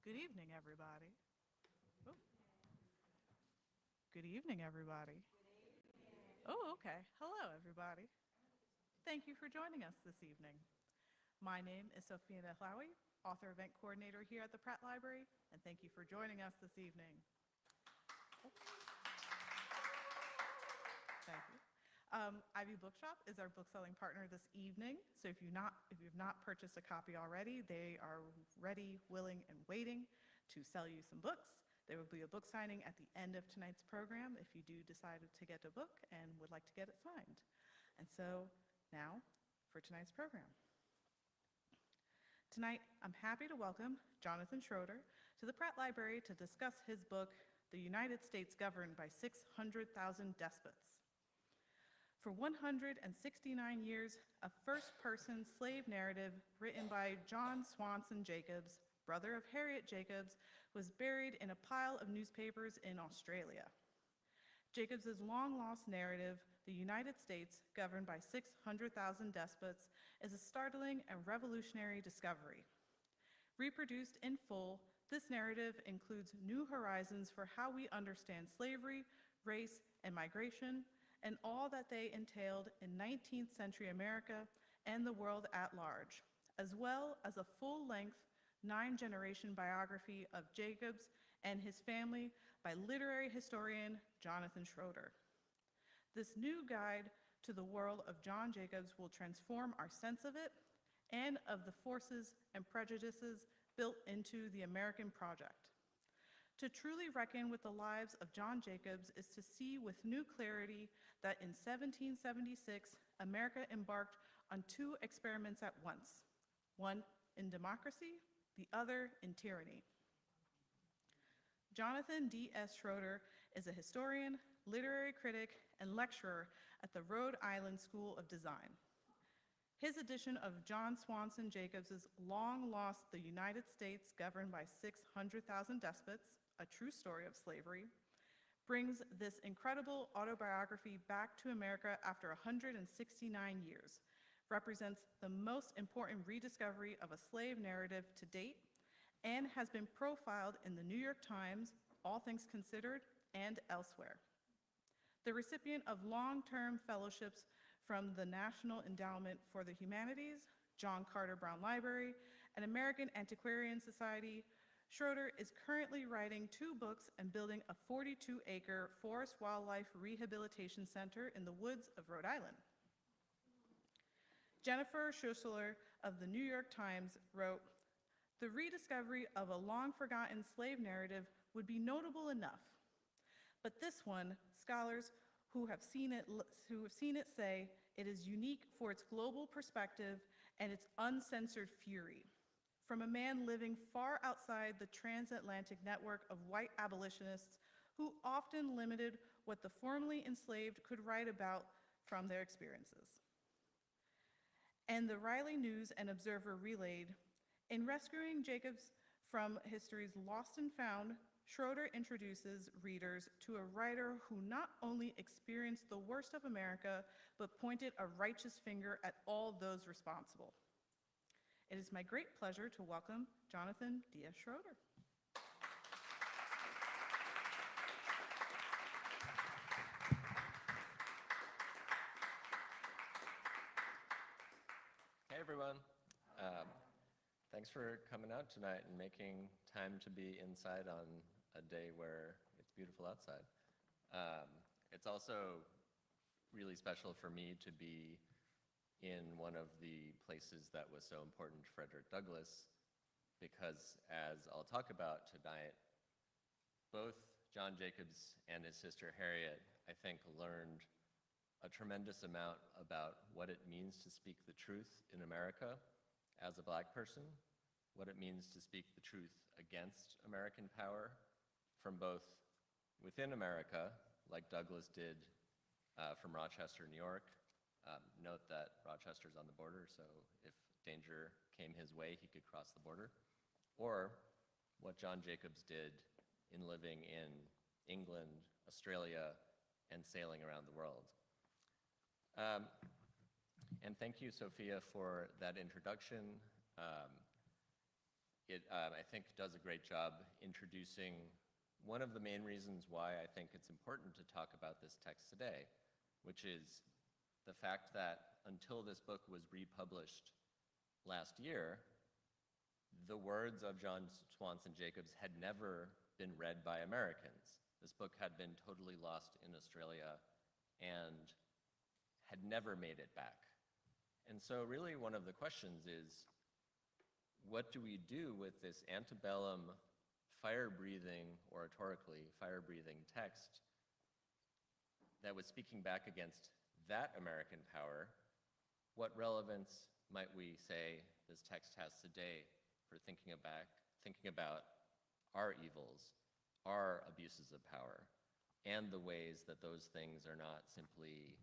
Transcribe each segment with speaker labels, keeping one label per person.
Speaker 1: Good evening, everybody. Oh, good evening, everybody. Oh, okay. Hello, everybody. Thank you for joining us this evening. My name is Sophia Nehlawi, author event coordinator here at the Pratt Library, and thank you for joining us this evening. Thank you. Ivy Bookshop is our book selling partner this evening, so if you've not purchased a copy already, they are ready, willing, and waiting to sell you some books. There will be a book signing at the end of tonight's program if you do decide to get a book and would like to get it signed. And so now for tonight's program. Tonight, I'm happy to welcome Jonathan Schroeder to the Pratt Library to discuss his book, The United States Governed by 600,000 Despots. For 169 years, a first-person slave narrative written by John Swanson Jacobs, brother of Harriet Jacobs, was buried in a pile of newspapers in Australia. Jacobs' long-lost narrative, The United States Governed by 600,000 Despots, is a startling and revolutionary discovery. Reproduced in full, this narrative includes new horizons for how we understand slavery, race, and migration, and all that they entailed in 19th century America and the world at large, as well as a full-length 9-generation biography of Jacobs and his family by literary historian Jonathan Schroeder. This new guide to the world of John Jacobs will transform our sense of it and of the forces and prejudices built into the American project. To truly reckon with the lives of John Jacobs is to see with new clarity that in 1776, America embarked on 2 experiments at once, one in democracy, the other in tyranny. Jonathan D.S. Schroeder is a historian, literary critic, and lecturer at the Rhode Island School of Design. His edition of John Swanson Jacobs' long-lost The United States Governed by 600,000 Despots, A True Story of Slavery, brings this incredible autobiography back to America after 169 years, represents the most important rediscovery of a slave narrative to date, and has been profiled in the New York Times, All Things Considered, and elsewhere. The recipient of long-term fellowships from the National Endowment for the Humanities, John Carter Brown Library, and American Antiquarian Society, Schroeder is currently writing 2 books and building a 42-acre forest wildlife rehabilitation center in the woods of Rhode Island. Jennifer Schussler of the New York Times wrote, "The rediscovery of a long-forgotten slave narrative would be notable enough, but this one, scholars who have seen it say it is unique for its global perspective and its uncensored fury. From a man living far outside the transatlantic network of white abolitionists who often limited what the formerly enslaved could write about from their experiences." And the Riley News and Observer relayed, "In rescuing Jacobs from history's lost and found, Schroeder introduces readers to a writer who not only experienced the worst of America, but pointed a righteous finger at all those responsible." It is my great pleasure to welcome Jonathan D.S. Schroeder.
Speaker 2: Hey everyone. Thanks for coming out tonight and making time to be inside on a day where it's beautiful outside. It's also really special for me to be in one of the places that was so important to Frederick Douglass, because as I'll talk about tonight, both John Jacobs and his sister Harriet, I think, learned a tremendous amount about what it means to speak the truth in America as a Black person, what it means to speak the truth against American power from both within America, like Douglass did from Rochester, New York. Note that Rochester's on the border, so if danger came his way, he could cross the border. Or what John Jacobs did in living in England, Australia, and sailing around the world. And thank you, Sophia, for that introduction. I think, does a great job introducing one of the main reasons why I think it's important to talk about this text today, which is the fact that until this book was republished last year, the words of John Swanson Jacobs had never been read by Americans. This book had been totally lost in Australia and had never made it back. And so really one of the questions is, what do we do with this antebellum, fire-breathing, oratorically fire-breathing text that was speaking back against that American power? What relevance might we say this text has today for thinking about our evils, our abuses of power, and the ways that those things are not simply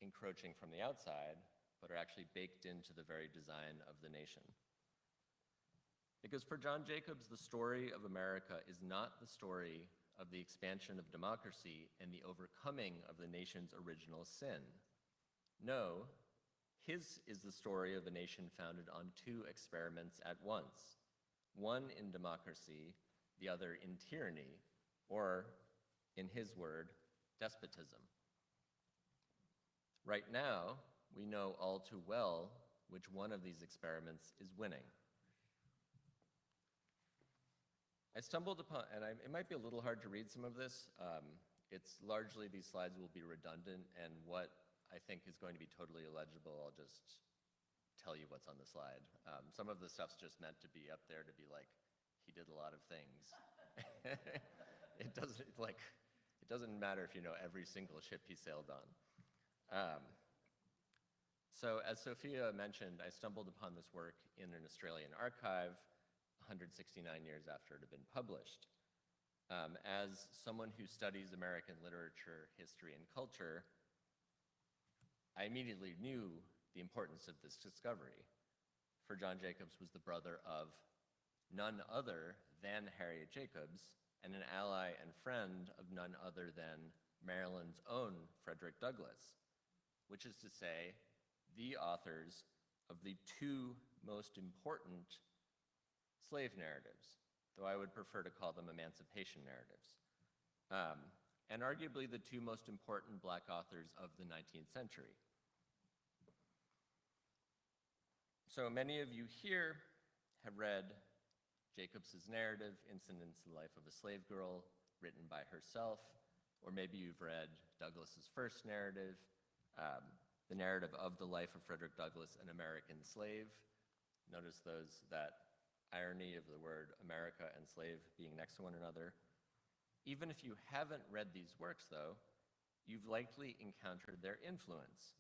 Speaker 2: encroaching from the outside, but are actually baked into the very design of the nation? Because for John Jacobs, the story of America is not the story of the expansion of democracy and the overcoming of the nation's original sin. No, his is the story of a nation founded on two experiments at once, one in democracy, the other in tyranny, or, in his word, despotism. Right now, we know all too well which one of these experiments is winning. I stumbled upon, and it might be a little hard to read some of this. It's largely, these slides will be redundant, and what I think is going to be totally illegible, I'll just tell you what's on the slide. Some of the stuff's just meant to be up there to be like, he did a lot of things. It doesn't matter if you know every single ship he sailed on. So as Sophia mentioned, I stumbled upon this work in an Australian archive 169 years after it had been published. As someone who studies American literature, history, and culture, I immediately knew the importance of this discovery. For John Jacobs was the brother of none other than Harriet Jacobs, and an ally and friend of none other than Maryland's own Frederick Douglass, which is to say, the authors of the two most important slave narratives, though I would prefer to call them emancipation narratives, and arguably the two most important Black authors of the 19th century. So many of you here have read Jacobs's narrative, Incidents in the Life of a Slave Girl, written by herself, or maybe you've read Douglass's first narrative, the narrative of the life of Frederick Douglass, an American slave. Notice that irony of the word America and slave being next to one another. Even if you haven't read these works, though, you've likely encountered their influence,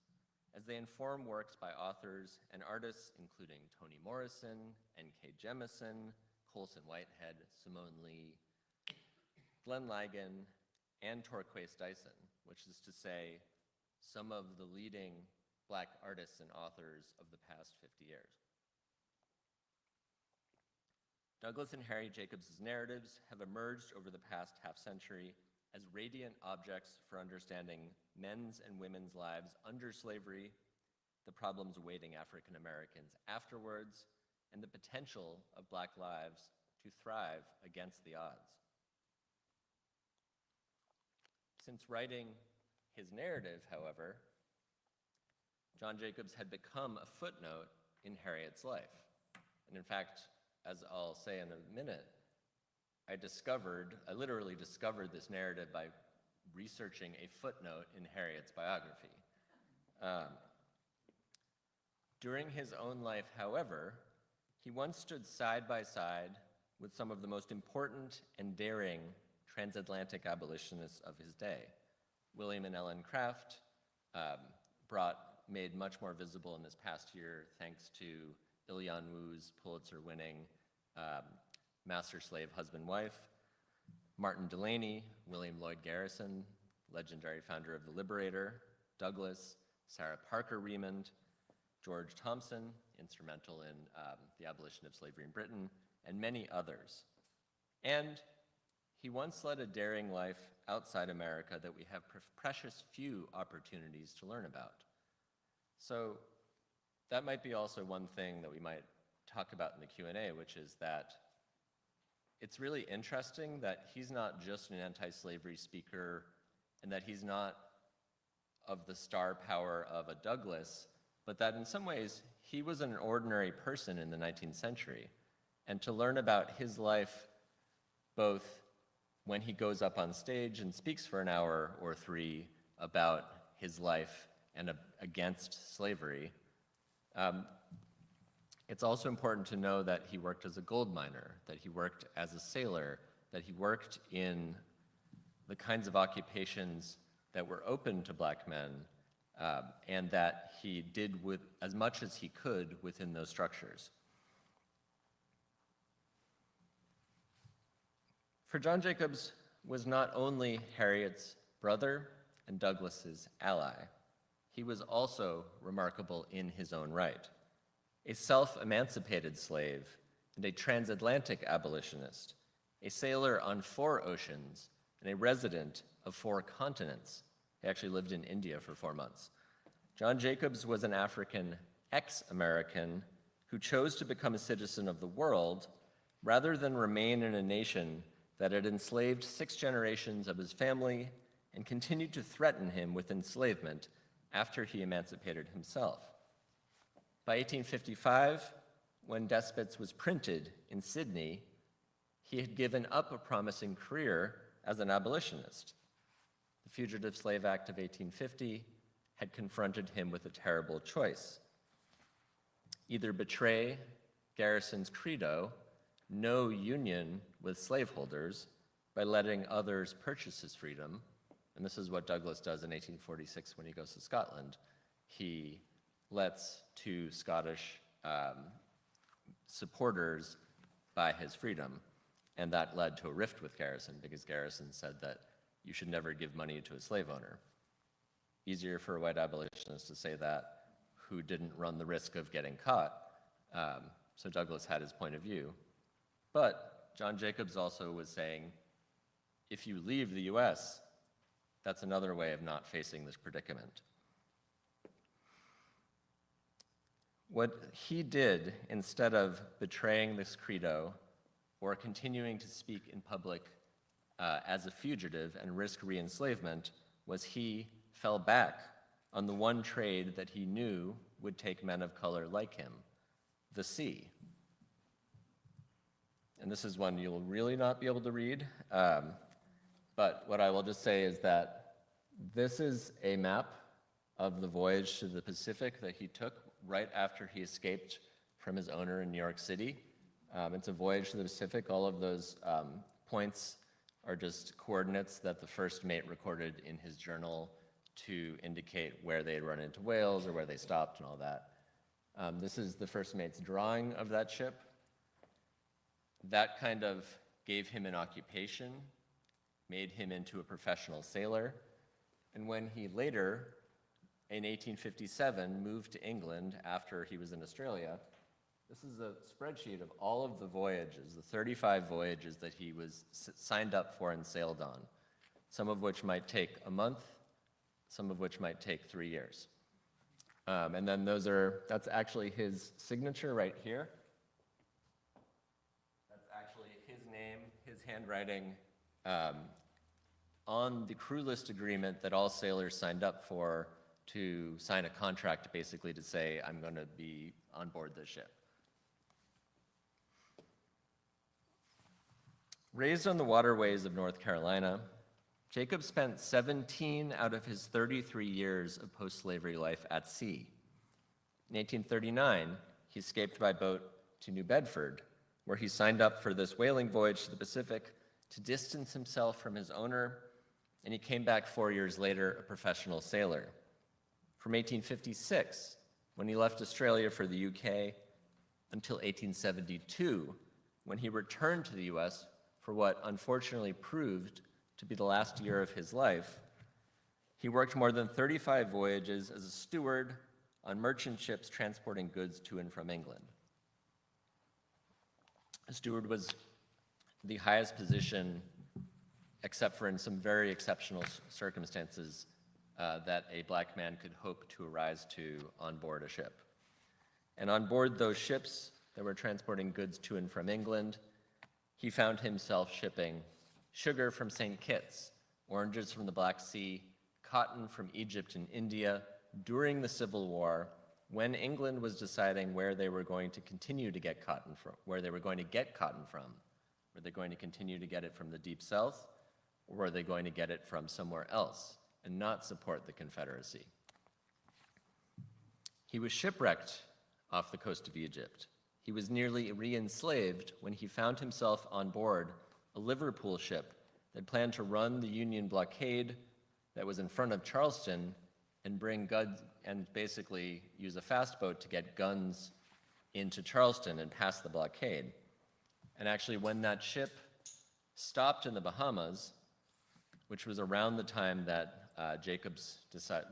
Speaker 2: as they inform works by authors and artists including Toni Morrison, N.K. Jemisin, Colson Whitehead, Simone Lee, Glenn Ligon, and Torquay Dyson, which is to say, some of the leading Black artists and authors of the past 50 years. Douglass and Harriet Jacobs' narratives have emerged over the past half-century as radiant objects for understanding men's and women's lives under slavery, the problems awaiting African Americans afterwards, and the potential of Black lives to thrive against the odds. Since writing his narrative, however, John Jacobs had become a footnote in Harriet's life. And in fact, as I'll say in a minute, I literally discovered this narrative by researching a footnote in Harriet's biography. During his own life, however, he once stood side by side with some of the most important and daring transatlantic abolitionists of his day. William and Ellen Craft, made much more visible in this past year thanks to Ilyan Wu's Pulitzer-winning Master-Slave Husband-Wife, Martin Delany, William Lloyd Garrison, legendary founder of The Liberator, Douglass, Sarah Parker Remond, George Thompson, instrumental in the abolition of slavery in Britain, and many others. And he once led a daring life outside America that we have precious few opportunities to learn about. So that might be also one thing that we might talk about in the Q&A, which is that it's really interesting that he's not just an anti-slavery speaker and that he's not of the star power of a Douglass, but that in some ways he was an ordinary person in the 19th century. And to learn about his life, both when he goes up on stage and speaks for an hour or three about his life and against slavery, it's also important to know that he worked as a gold miner, that he worked as a sailor, that he worked in the kinds of occupations that were open to black men, and that he did with as much as he could within those structures. For John Jacobs was not only Harriet's brother and Douglass's ally, he was also remarkable in his own right. A self-emancipated slave and a transatlantic abolitionist, a sailor on 4 oceans, and a resident of 4 continents. He actually lived in India for 4 months. John Jacobs was an African ex-American who chose to become a citizen of the world rather than remain in a nation that had enslaved 6 generations of his family and continued to threaten him with enslavement after he emancipated himself. By 1855, when Despots was printed in Sydney, he had given up a promising career as an abolitionist. The Fugitive Slave Act of 1850 had confronted him with a terrible choice. Either betray Garrison's credo, no union with slaveholders, by letting others purchase his freedom, and this is what Douglass does in 1846 when he goes to Scotland. He lets 2 Scottish supporters buy his freedom, and that led to a rift with Garrison because Garrison said that you should never give money to a slave owner. Easier for a white abolitionist to say that who didn't run the risk of getting caught. So Douglass had his point of view. But John Jacobs also was saying, if you leave the US, that's another way of not facing this predicament. What he did, instead of betraying this credo or continuing to speak in public as a fugitive and risk re-enslavement, was he fell back on the one trade that he knew would take men of color like him, the sea. And this is one you'll really not be able to read, but what I will just say is that this is a map of the voyage to the Pacific that he took right after he escaped from his owner in New York City. It's a voyage to the Pacific. All of those points are just coordinates that the first mate recorded in his journal to indicate where they had run into whales or where they stopped and all that. This is the first mate's drawing of that ship. That kind of gave him an occupation, made him into a professional sailor, and when he later, in 1857, moved to England after he was in Australia, this is a spreadsheet of all of the voyages, the 35 voyages that he was signed up for and sailed on, some of which might take a month, some of which might take 3 years. And then that's actually his signature right here. That's actually his name, his handwriting, on the crew list agreement that all sailors signed up for to sign a contract basically to say, I'm going to be on board this ship. Raised on the waterways of North Carolina, Jacob spent 17 out of his 33 years of post-slavery life at sea. In 1839, he escaped by boat to New Bedford, where he signed up for this whaling voyage to the Pacific to distance himself from his owner, and he came back 4 years later a professional sailor. From 1856, when he left Australia for the UK, until 1872, when he returned to the US for what unfortunately proved to be the last year of his life, he worked more than 35 voyages as a steward on merchant ships transporting goods to and from England. A steward was the highest position, except for in some very exceptional circumstances, that a black man could hope to arise to on board a ship. And on board those ships, that were transporting goods to and from England, he found himself shipping sugar from St. Kitts, oranges from the Black Sea, cotton from Egypt and India during the Civil War, when England was deciding where they were going to continue to get cotton from, where they were going to get cotton from. Were they going to continue to get it from the Deep South, or were they going to get it from somewhere else and not support the Confederacy? He was shipwrecked off the coast of Egypt. He was nearly re-enslaved when he found himself on board a Liverpool ship that planned to run the Union blockade that was in front of Charleston and bring goods and basically use a fast boat to get guns into Charleston and pass the blockade. And actually, when that ship stopped in the Bahamas, which was around the time that Jacobs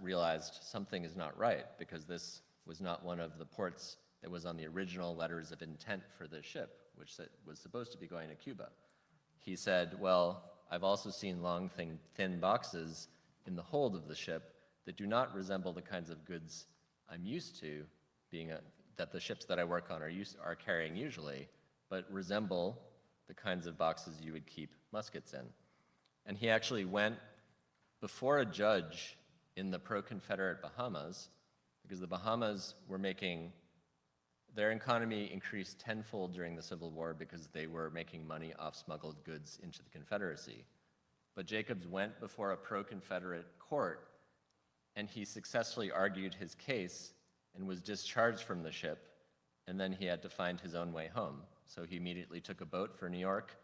Speaker 2: realized something is not right, because this was not one of the ports that was on the original letters of intent for the ship, which was supposed to be going to Cuba. He said, well, I've also seen long, thin boxes in the hold of the ship that do not resemble the kinds of goods I'm used to that the ships that I work on are carrying usually, but resemble the kinds of boxes you would keep muskets in. And he actually went before a judge in the pro-Confederate Bahamas, because the Bahamas were their economy increased tenfold during the Civil War because they were making money off smuggled goods into the Confederacy. But Jacobs went before a pro-Confederate court, and he successfully argued his case and was discharged from the ship, and then he had to find his own way home. So he immediately took a boat for New York,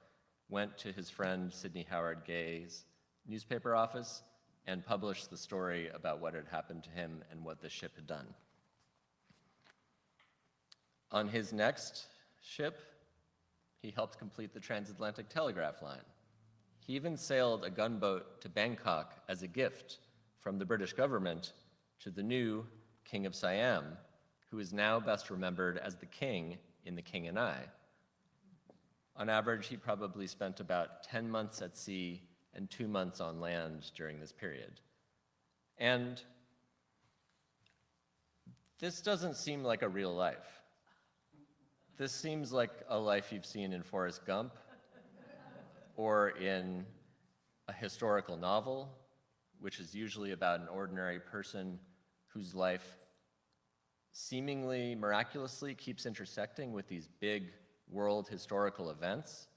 Speaker 2: went to his friend Sidney Howard Gay's newspaper office, and published the story about what had happened to him and what the ship had done. On his next ship, he helped complete the transatlantic telegraph line. He even sailed a gunboat to Bangkok as a gift from the British government to the new King of Siam, who is now best remembered as the king in The King and I. On average, he probably spent about 10 months at sea and 2 months on land during this period. And this doesn't seem like a real life. This seems like a life you've seen in Forrest Gump or in a historical novel, which is usually about an ordinary person whose life seemingly miraculously keeps intersecting with these big world historical events.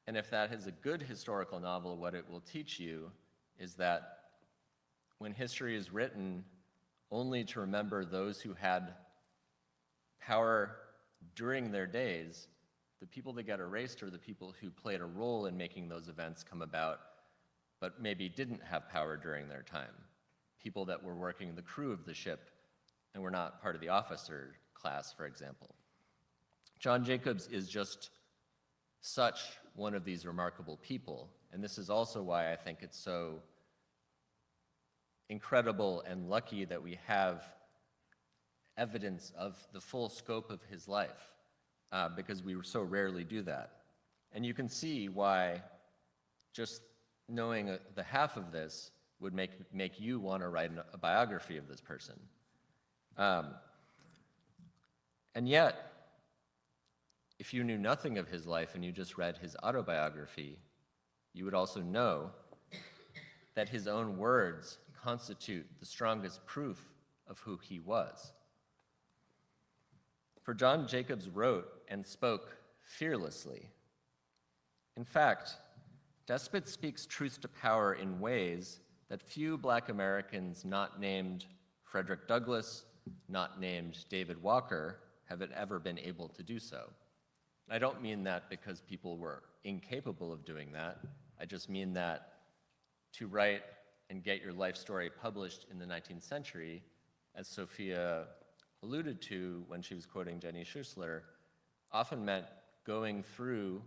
Speaker 2: And if that is a good historical novel, what it will teach you is that when history is written only to remember those who had power during their days, the people that get erased are the people who played a role in making those events come about, but maybe didn't have power during their time. People that were working the crew of the ship and were not part of the officer class, for example. John Jacobs is just such one of these remarkable people, and this is also why I think it's so incredible and lucky that we have evidence of the full scope of his life, because we so rarely do that. And you can see why just knowing the half of this would make you want to write a biography of this person. And yet, if you knew nothing of his life and you just read his autobiography, you would also know that his own words constitute the strongest proof of who he was. For John Jacobs wrote and spoke fearlessly. In fact, Despot speaks truth to power in ways that few Black Americans not named Frederick Douglass, not named David Walker, have ever been able to do so. I don't mean that because people were incapable of doing that. I just mean that to write and get your life story published in the 19th century, as Sophia alluded to when she was quoting Jenny Schussler, often meant going through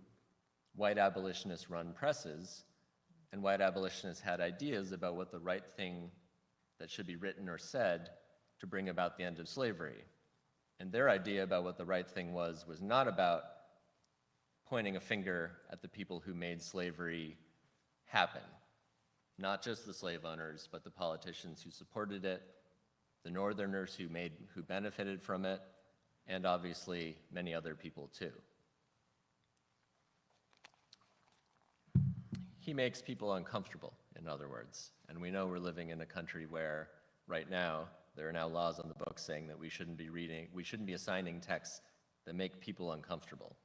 Speaker 2: white abolitionist-run presses, and white abolitionists had ideas about what the right thing that should be written or said to bring about the end of slavery. And their idea about what the right thing was not about pointing a finger at the people who made slavery happen. Not just the slave owners, but the politicians who supported it, the Northerners who benefited from it, and obviously many other people too. He makes people uncomfortable, in other words, and we know we're living in a country where right now there are now laws on the books saying that we shouldn't be assigning texts that make people uncomfortable.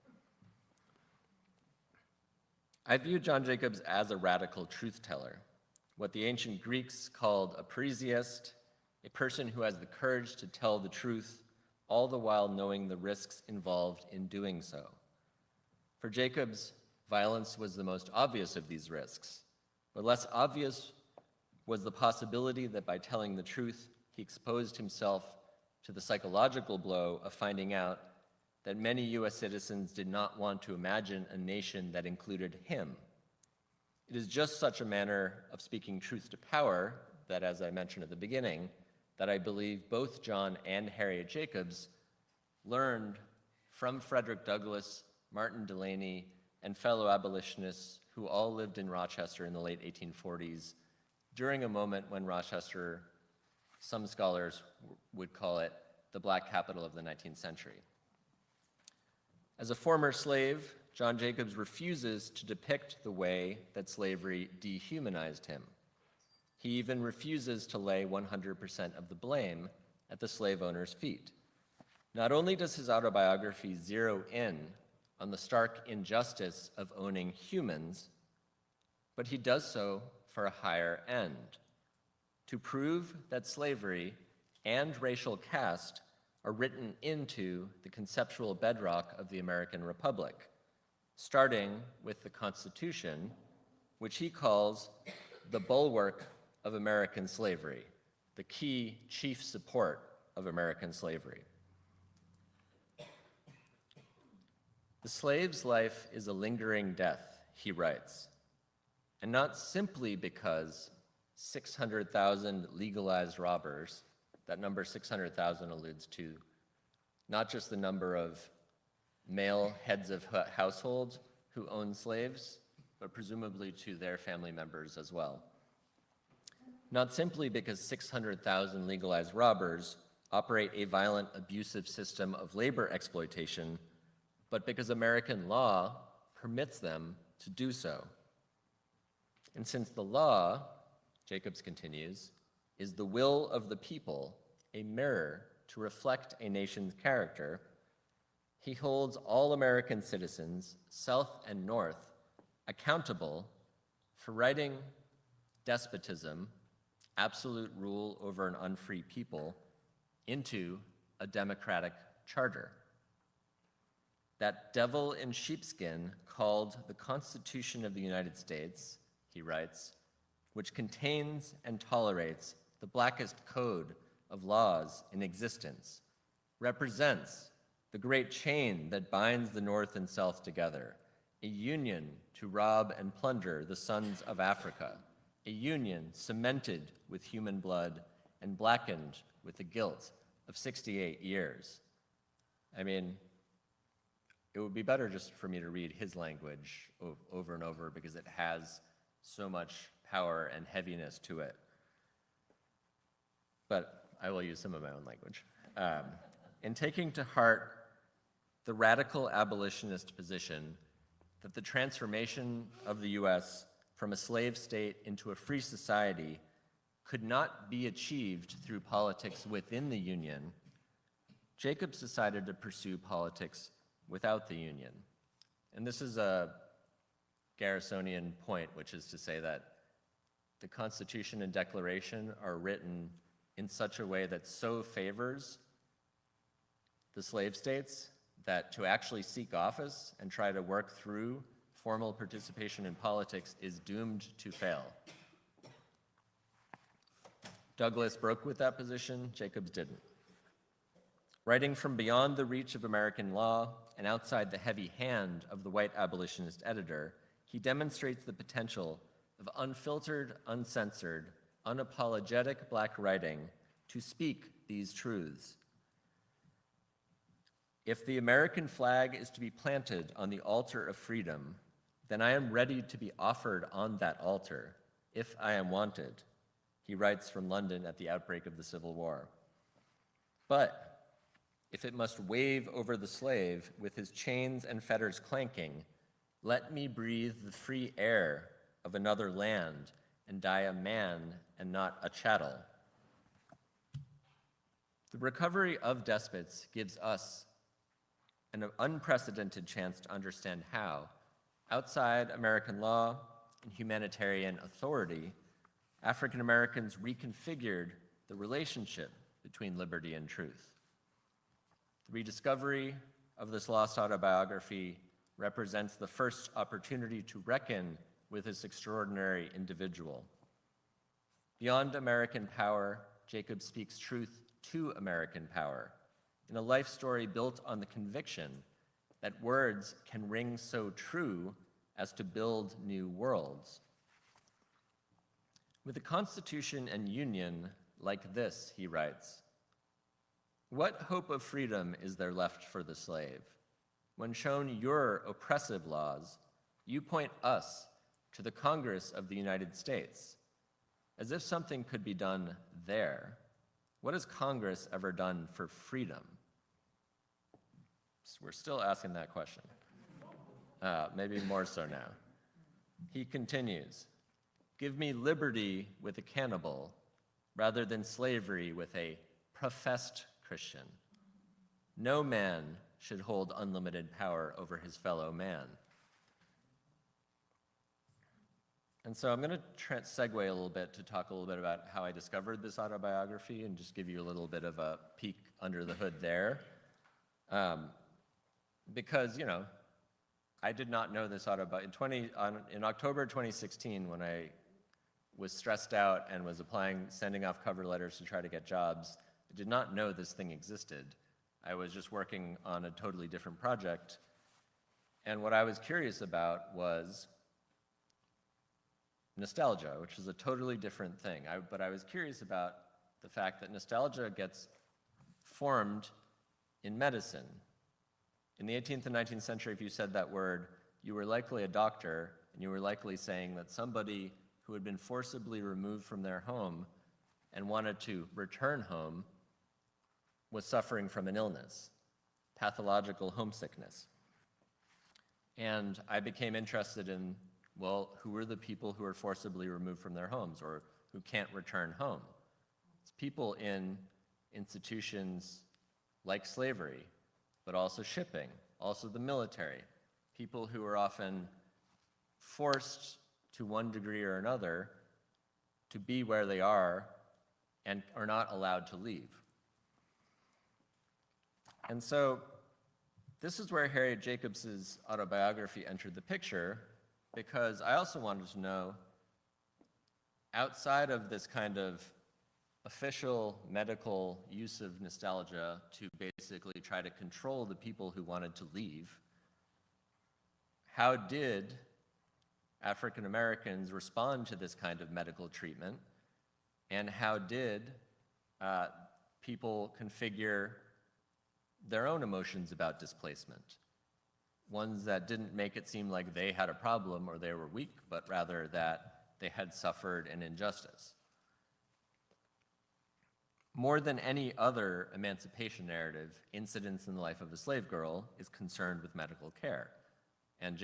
Speaker 2: I view John Jacobs as a radical truth teller, what the ancient Greeks called a parrhesiast, a person who has the courage to tell the truth, all the while knowing the risks involved in doing so. For Jacobs, violence was the most obvious of these risks, but less obvious was the possibility that by telling the truth, he exposed himself to the psychological blow of finding out that many US citizens did not want to imagine a nation that included him. It is just such a manner of speaking truth to power that, as I mentioned at the beginning, that I believe both John and Harriet Jacobs learned from Frederick Douglass, Martin Delany, and fellow abolitionists who all lived in Rochester in the late 1840s during a moment when Rochester, some scholars would call it the black capital of the 19th century. As a former slave, John Jacobs refuses to depict the way that slavery dehumanized him. He even refuses to lay 100% of the blame at the slave owner's feet. Not only does his autobiography zero in on the stark injustice of owning humans, but he does so for a higher end, to prove that slavery and racial caste are written into the conceptual bedrock of the American Republic, starting with the Constitution, which he calls the bulwark of American slavery, the key chief support of American slavery. The slave's life is a lingering death, he writes, and not simply because 600,000 legalized robbers, that number 600,000 alludes to not just the number of male heads of households who own slaves, but presumably to their family members as well. Not simply because 600,000 legalized robbers operate a violent, abusive system of labor exploitation, but because American law permits them to do so. And since the law, Jacobs continues, is the will of the people, a mirror to reflect a nation's character, he holds all American citizens, South and North, accountable for writing despotism, absolute rule over an unfree people, into a democratic charter. That devil in sheepskin called the Constitution of the United States, he writes, which contains and tolerates the blackest code of laws in existence, represents the great chain that binds the North and South together, a union to rob and plunder the sons of Africa, a union cemented with human blood and blackened with the guilt of 68 years. I mean, it would be better just for me to read his language over and over because it has so much power and heaviness to it. But I will use some of my own language. In taking to heart the radical abolitionist position that the transformation of the US from a slave state into a free society could not be achieved through politics within the Union, Jacobs decided to pursue politics without the Union. And this is a Garrisonian point, which is to say that the Constitution and Declaration are written in such a way that so favors the slave states that to actually seek office and try to work through formal participation in politics is doomed to fail. Douglass broke with that position, Jacobs didn't. Writing from beyond the reach of American law and outside the heavy hand of the white abolitionist editor, he demonstrates the potential of unfiltered, uncensored, unapologetic black writing to speak these truths. If the American flag is to be planted on the altar of freedom, then I am ready to be offered on that altar, if I am wanted, he writes from London at the outbreak of the Civil War. But if it must wave over the slave with his chains and fetters clanking, let me breathe the free air of another land and die a man and not a chattel. The recovery of despots gives us an unprecedented chance to understand how, outside American law and humanitarian authority, African Americans reconfigured the relationship between liberty and truth. The rediscovery of this lost autobiography represents the first opportunity to reckon with this extraordinary individual. Beyond American power, Jacobs speaks truth to American power in a life story built on the conviction that words can ring so true as to build new worlds. With a Constitution and Union like this, he writes, what hope of freedom is there left for the slave? When shown your oppressive laws, you point us to the Congress of the United States, as if something could be done there. What has Congress ever done for freedom? So we're still asking that question. Maybe more so now. He continues, give me liberty with a cannibal rather than slavery with a professed Christian. No man should hold unlimited power over his fellow man. And so I'm going to segue a little bit to talk a little bit about how I discovered this autobiography and just give you a little bit of a peek under the hood there. Because, you know, I did not know this autobiography. In October 2016, when I was stressed out and was sending off cover letters to try to get jobs, I did not know this thing existed. I was just working on a totally different project. And what I was curious about was nostalgia, which is a totally different thing. But I was curious about the fact that nostalgia gets formed in medicine. In the 18th and 19th century, if you said that word, you were likely a doctor, and you were likely saying that somebody who had been forcibly removed from their home and wanted to return home was suffering from an illness, pathological homesickness. And I became interested in, well, who are the people who are forcibly removed from their homes or who can't return home? It's people in institutions like slavery, but also shipping, also the military, people who are often forced to one degree or another to be where they are and are not allowed to leave. And so this is where Harriet Jacobs' autobiography entered the picture, because I also wanted to know, outside of this kind of official medical use of nostalgia to basically try to control the people who wanted to leave, how did African Americans respond to this kind of medical treatment, and how did people configure their own emotions about displacement? Ones that didn't make it seem like they had a problem or they were weak, but rather that they had suffered an injustice. More than any other emancipation narrative, incidents in the life of a slave girl is concerned with medical care. And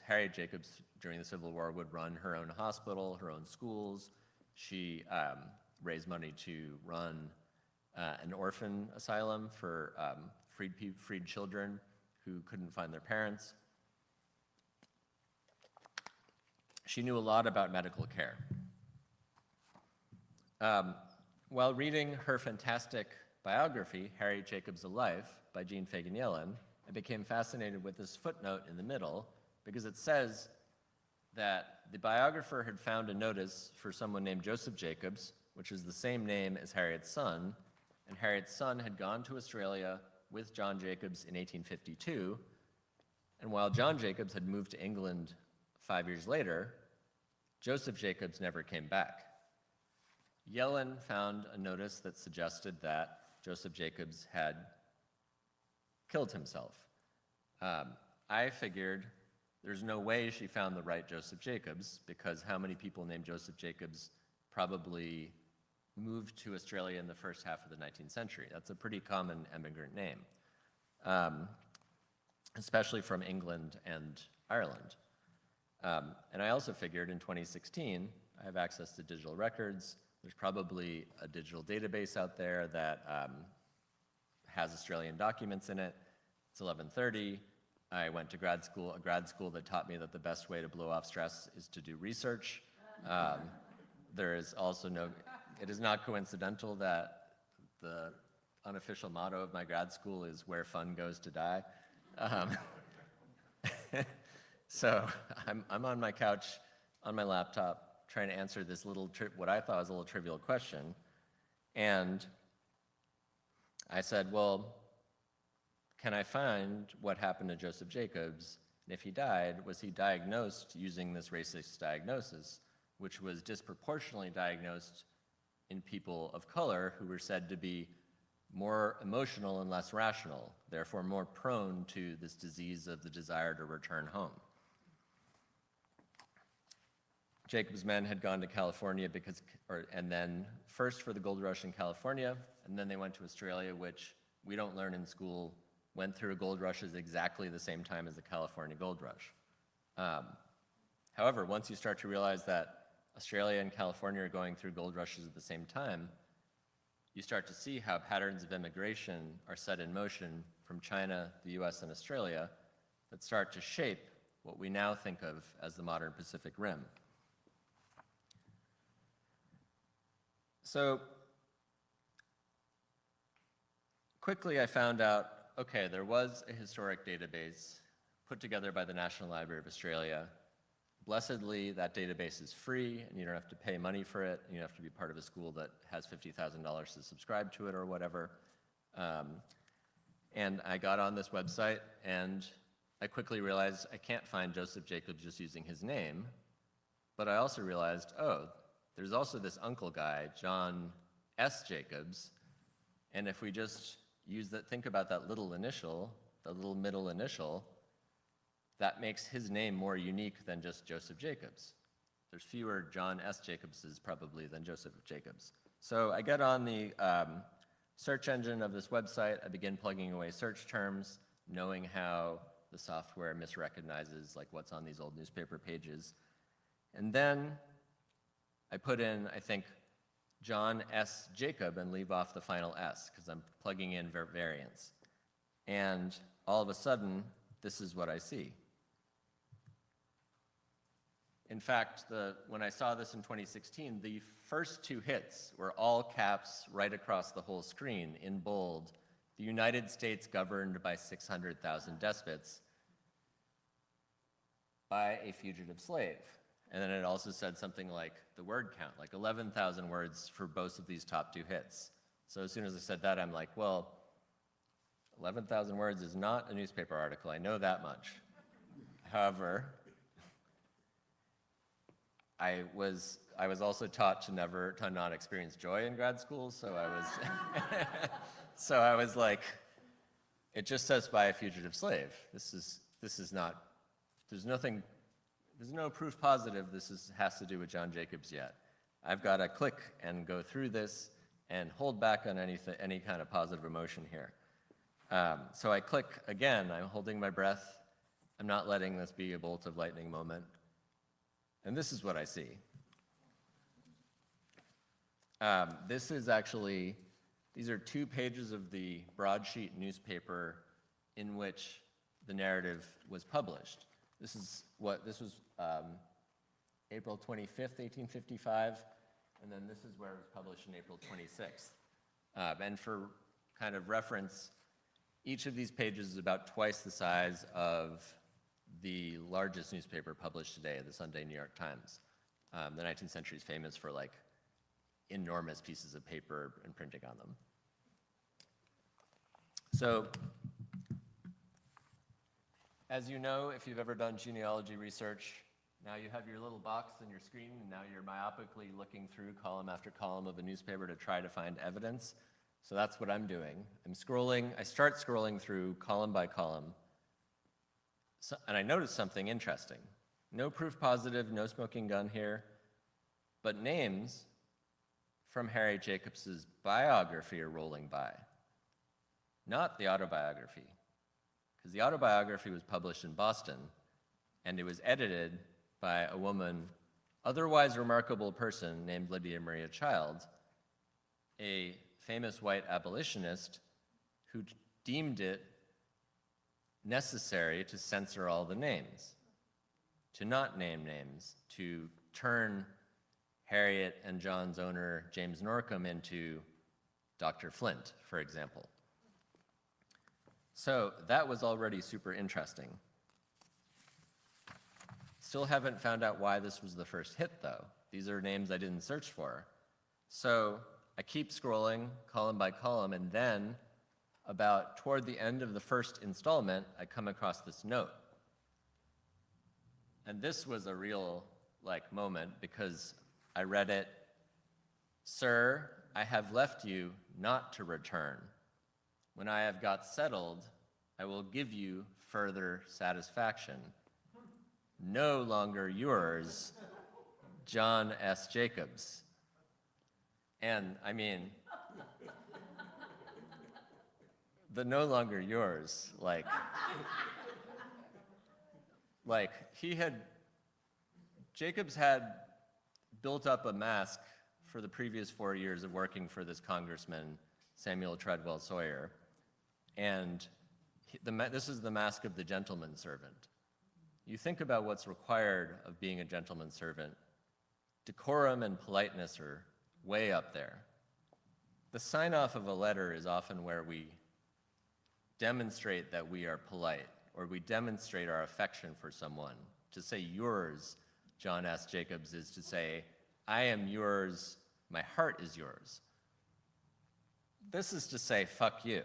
Speaker 2: Harriet Jacobs, during the Civil War, would run her own hospital, her own schools. She raised money to run an orphan asylum for freed children who couldn't find their parents. She knew a lot about medical care. While reading her fantastic biography, Harriet Jacobs' A Life by Jean Fagan Yellen, I became fascinated with this footnote in the middle, because it says that the biographer had found a notice for someone named Joseph Jacobs, which is the same name as Harriet's son, and Harriet's son had gone to Australia with John Jacobs in 1852, and while John Jacobs had moved to England 5 years later, Joseph Jacobs never came back. Yellen found a notice that suggested that Joseph Jacobs had killed himself. I figured there's no way she found the right Joseph Jacobs, because how many people named Joseph Jacobs probably moved to Australia in the first half of the 19th century. That's a pretty common immigrant name, especially from England and Ireland. And I also figured in 2016, I have access to digital records. There's probably a digital database out there that has Australian documents in it. It's 11:30. I went to grad school, a grad school that taught me that the best way to blow off stress is to do research. There is also it is not coincidental that the unofficial motto of my grad school is where fun goes to die. So I'm on my couch, on my laptop, trying to answer this what I thought was a little trivial question. And I said, well, can I find what happened to Joseph Jacobs? And if he died, was he diagnosed using this racist diagnosis, which was disproportionately diagnosed in people of color who were said to be more emotional and less rational, therefore more prone to this disease of the desire to return home. Jacobs' men had gone to California and then first for the gold rush in California, and then they went to Australia, which we don't learn in school, went through a gold rush at exactly the same time as the California gold rush. However, once you start to realize that Australia and California are going through gold rushes at the same time, you start to see how patterns of immigration are set in motion from China, the US, and Australia that start to shape what we now think of as the modern Pacific Rim. So quickly I found out, okay, there was a historic database put together by the National Library of Australia. Blessedly, that database is free, and you don't have to pay money for it. You don't have to be part of a school that has $50,000 to subscribe to it or whatever. And I got on this website, and I quickly realized I can't find Joseph Jacobs just using his name. But I also realized, oh, there's also this uncle guy, John S. Jacobs. And if we just think about that little initial, the little middle initial, that makes his name more unique than just Joseph Jacobs. There's fewer John S. Jacobses probably than Joseph Jacobs. So I get on the search engine of this website. I begin plugging away search terms, knowing how the software misrecognizes like what's on these old newspaper pages. And then I put in, I think, John S. Jacob and leave off the final S because I'm plugging in variants. And all of a sudden, this is what I see. In fact, when I saw this in 2016, the first two hits were all caps right across the whole screen in bold. The United States governed by 600,000 despots by a fugitive slave. And then it also said something like the word count, like 11,000 words for both of these top two hits. So as soon as I said that, I'm like, well, 11,000 words is not a newspaper article. I know that much. However, I was also taught to not experience joy in grad school, so I was like, it just says by a fugitive slave. This is not, there's no proof positive has to do with John Jacobs yet. I've got to click and go through this and hold back on any kind of positive emotion here. So I click again, I'm holding my breath. I'm not letting this be a bolt of lightning moment. And this is what I see. These are 2 pages of the broadsheet newspaper in which the narrative was published. This was April 25th, 1855, and then this is where it was published in April 26th. And for kind of reference, each of these pages is about twice the size of the largest newspaper published today, the Sunday New York Times. The 19th century is famous for like enormous pieces of paper and printing on them. So, as you know, if you've ever done genealogy research, now you have your little box on your screen, and now you're myopically looking through column after column of a newspaper to try to find evidence. So that's what I'm doing. I start scrolling through column by column, and I noticed something interesting. No proof positive, no smoking gun here, but names from Harriet Jacobs's biography are rolling by, not the autobiography, because the autobiography was published in Boston, and it was edited by a woman, otherwise remarkable person named Lydia Maria Child, a famous white abolitionist who deemed it necessary to censor all the names, to not name names, to turn Harriet and John's owner, James Norcom, into Dr. Flint, for example. So that was already super interesting. Still haven't found out why this was the first hit, though. These are names I didn't search for. So I keep scrolling column by column, and then about toward the end of the first installment, I come across this note. And this was a real moment, because I read it. "Sir, I have left you not to return. When I have got settled, I will give you further satisfaction. No longer yours, John S. Jacobs." And I mean, the "no longer yours," Jacobs had built up a mask for the previous 4 years of working for this congressman, Samuel Treadwell Sawyer. And this is the mask of the gentleman's servant. You think about what's required of being a gentleman's servant. Decorum and politeness are way up there. The sign-off of a letter is often where we demonstrate that we are polite, or we demonstrate our affection for someone. To say "yours, John S. Jacobs," is to say, "I am yours, my heart is yours." This is to say, "fuck you,"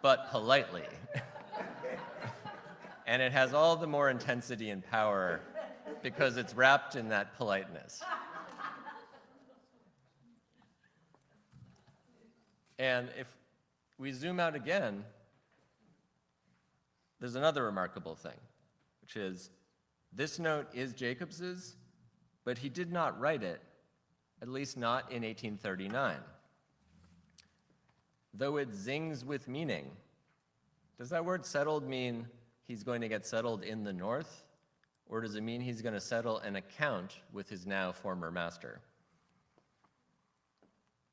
Speaker 2: but politely. And it has all the more intensity and power because it's wrapped in that politeness. And if we zoom out again, there's another remarkable thing, which is this note is Jacobs's, but he did not write it, at least not in 1839. Though it zings with meaning, does that word "settled" mean he's going to get settled in the North, or does it mean he's going to settle an account with his now former master?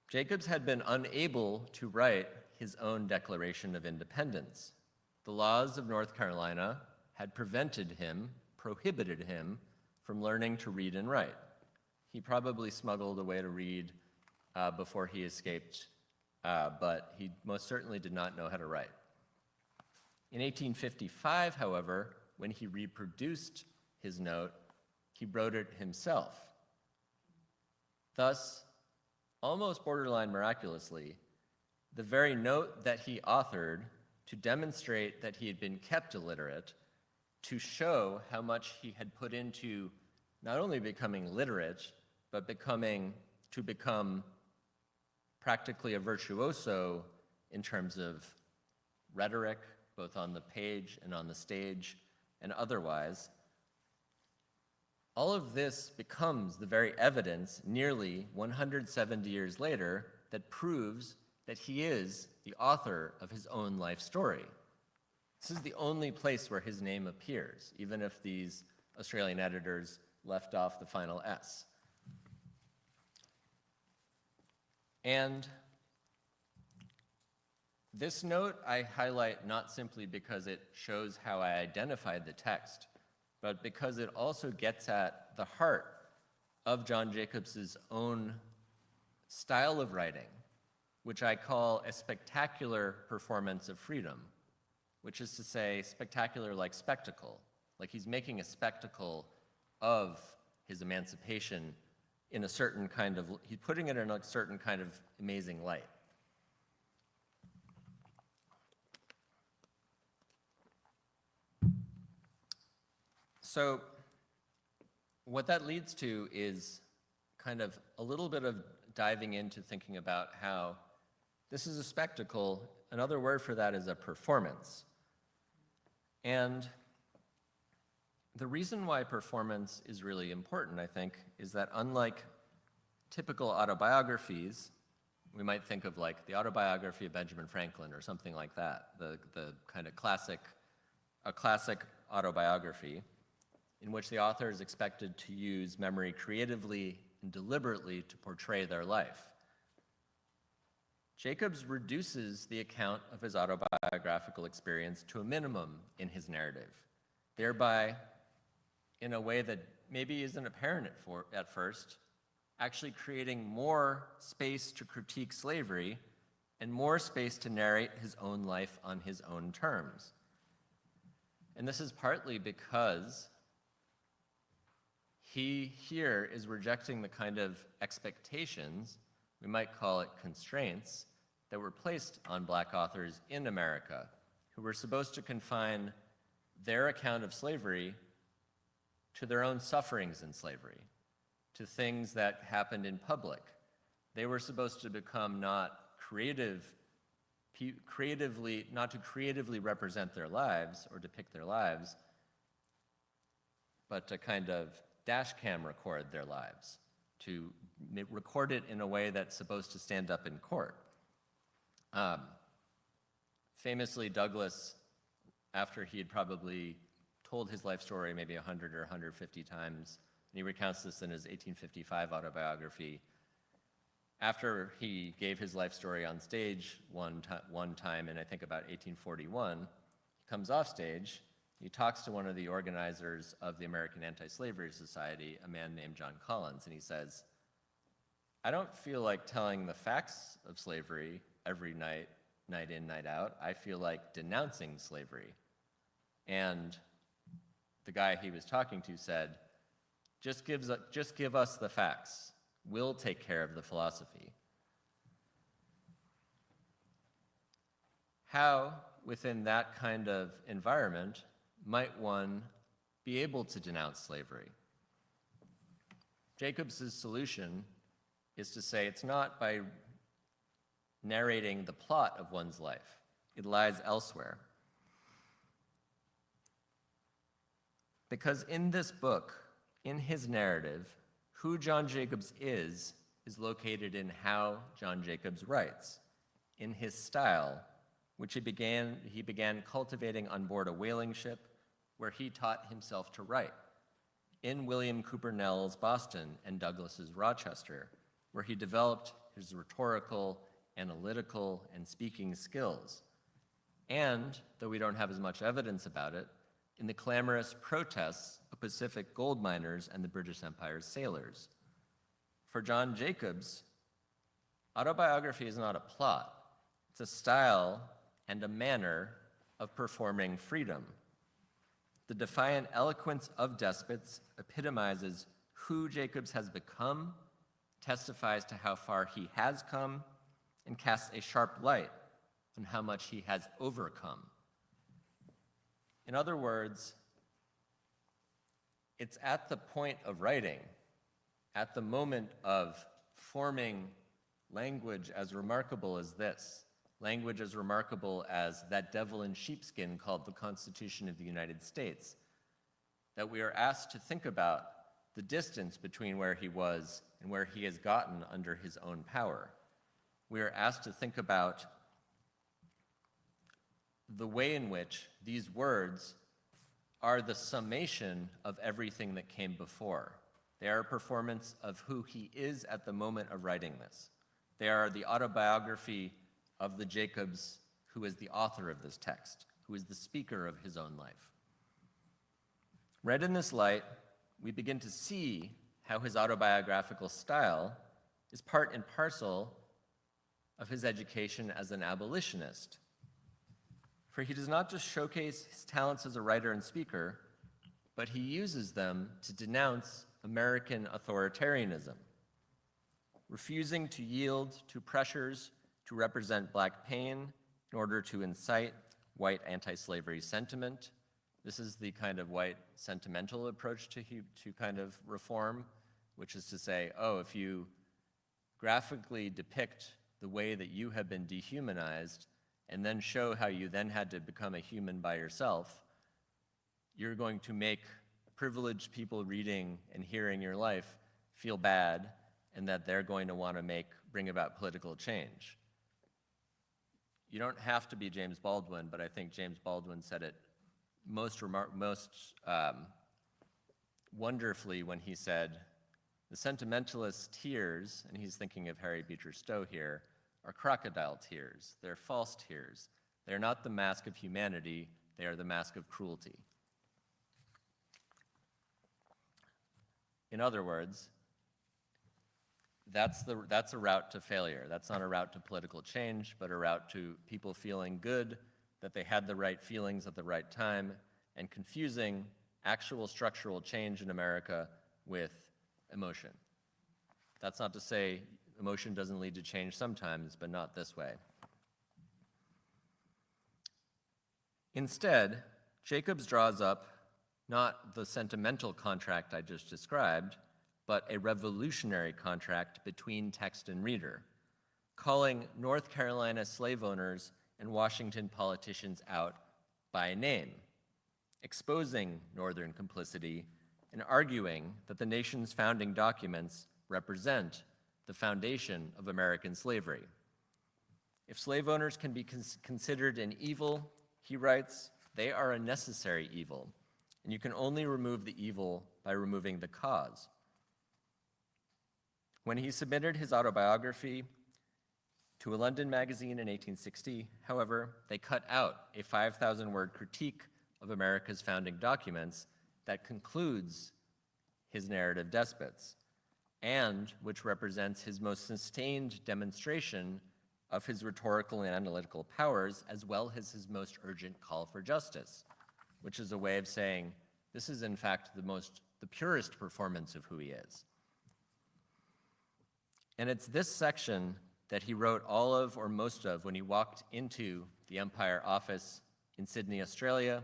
Speaker 2: Jacobs had been unable to write his own Declaration of Independence. The laws of North Carolina had prohibited him from learning to read and write. He probably smuggled a way to read before he escaped, but he most certainly did not know how to write. In 1855, however, when he reproduced his note, he wrote it himself. Thus, almost borderline miraculously, the very note that he authored to demonstrate that he had been kept illiterate, to show how much he had put into not only becoming literate, but to become practically a virtuoso in terms of rhetoric, both on the page and on the stage and otherwise. All of this becomes the very evidence nearly 170 years later that proves that he is the author of his own life story. This is the only place where his name appears, even if these Australian editors left off the final S. And this note I highlight not simply because it shows how I identified the text, but because it also gets at the heart of John Jacobs's own style of writing, which I call a spectacular performance of freedom, which is to say spectacular like spectacle, like he's making a spectacle of his emancipation in a certain kind of, he's putting it in a certain kind of amazing light. So what that leads to is kind of a little bit of diving into thinking about how this is a spectacle. Another word for that is a performance. And The reason why performance is really important, I think, is that unlike typical autobiographies, we might think of like the autobiography of Benjamin Franklin or something like that, the kind of classic autobiography in which the author is expected to use memory creatively and deliberately to portray their life. Jacobs reduces the account of his autobiographical experience to a minimum in his narrative, thereby, in a way that maybe isn't apparent at first, actually creating more space to critique slavery and more space to narrate his own life on his own terms. And this is partly because he here is rejecting the kind of expectations, we might call it constraints, that were placed on Black authors in America, who were supposed to confine their account of slavery to their own sufferings in slavery, to things that happened in public. They were supposed to become not to creatively represent their lives or depict their lives, but to kind of dash cam record their lives, to record it in a way that's supposed to stand up in court. Famously, Douglass, after he had probably told his life story maybe 100 or 150 times, and he recounts this in his 1855 autobiography, after he gave his life story on stage one time in I think about 1841, he comes off stage, he talks to one of the organizers of the American Anti-Slavery Society, a man named John Collins, and he says, "I don't feel like telling the facts of slavery every night, night in, night out. I feel like denouncing slavery." And the guy he was talking to said, just give us the facts. We'll take care of the philosophy. How, within that kind of environment, might one be able to denounce slavery? Jacobs' solution is to say it's not by narrating the plot of one's life. It lies elsewhere. Because in this book, in his narrative, who John Jacobs is located in how John Jacobs writes, in his style, which he began cultivating on board a whaling ship where he taught himself to write, in William Cooper Nell's Boston and Douglass's Rochester, where he developed his rhetorical, analytical, and speaking skills, and, though we don't have as much evidence about it, in the clamorous protests of Pacific gold miners and the British Empire's sailors. For John Jacobs, autobiography is not a plot. It's a style and a manner of performing freedom. The defiant eloquence of despots epitomizes who Jacobs has become, testifies to how far he has come, and casts a sharp light on how much he has overcome. In other words, it's at the point of writing, at the moment of forming language as remarkable as this, language as remarkable as that devil in sheepskin called the Constitution of the United States, that we are asked to think about the distance between where he was and where he has gotten under his own power. We are asked to think about the way in which these words are the summation of everything that came before. They are a performance of who he is at the moment of writing this. They are the autobiography of the Jacobs who is the author of this text, who is the speaker of his own life. Read in this light, we begin to see how his autobiographical style is part and parcel of his education as an abolitionist. For he does not just showcase his talents as a writer and speaker, but he uses them to denounce American authoritarianism, refusing to yield to pressures to represent Black pain in order to incite white anti-slavery sentiment. This is the kind of white sentimental approach to kind of reform, which is to say, oh, if you graphically depict the way that you have been dehumanized and then show how you then had to become a human by yourself, you're going to make privileged people reading and hearing your life feel bad and that they're going to want to bring about political change. You don't have to be James Baldwin, but I think James Baldwin said it most wonderfully when he said, the sentimentalist tears, and he's thinking of Harriet Beecher Stowe here, are crocodile tears. They're false tears. They're not the mask of humanity, they are the mask of cruelty. In other words, that's a route to failure. That's not a route to political change, but a route to people feeling good, that they had the right feelings at the right time, and confusing actual structural change in America with emotion. That's not to say emotion doesn't lead to change sometimes, but not this way. Instead, Jacobs draws up not the sentimental contract I just described, but a revolutionary contract between text and reader, calling North Carolina slave owners and Washington politicians out by name, exposing Northern complicity, and arguing that the nation's founding documents represent the foundation of American slavery. If slave owners can be considered an evil, he writes, they are a necessary evil, and you can only remove the evil by removing the cause. When he submitted his autobiography to a London magazine in 1860, however, they cut out a 5,000-word critique of America's founding documents that concludes his narrative despots, and which represents his most sustained demonstration of his rhetorical and analytical powers, as well as his most urgent call for justice, which is a way of saying, this is in fact the purest performance of who he is. And it's this section that he wrote all of or most of when he walked into the Empire Office in Sydney, Australia,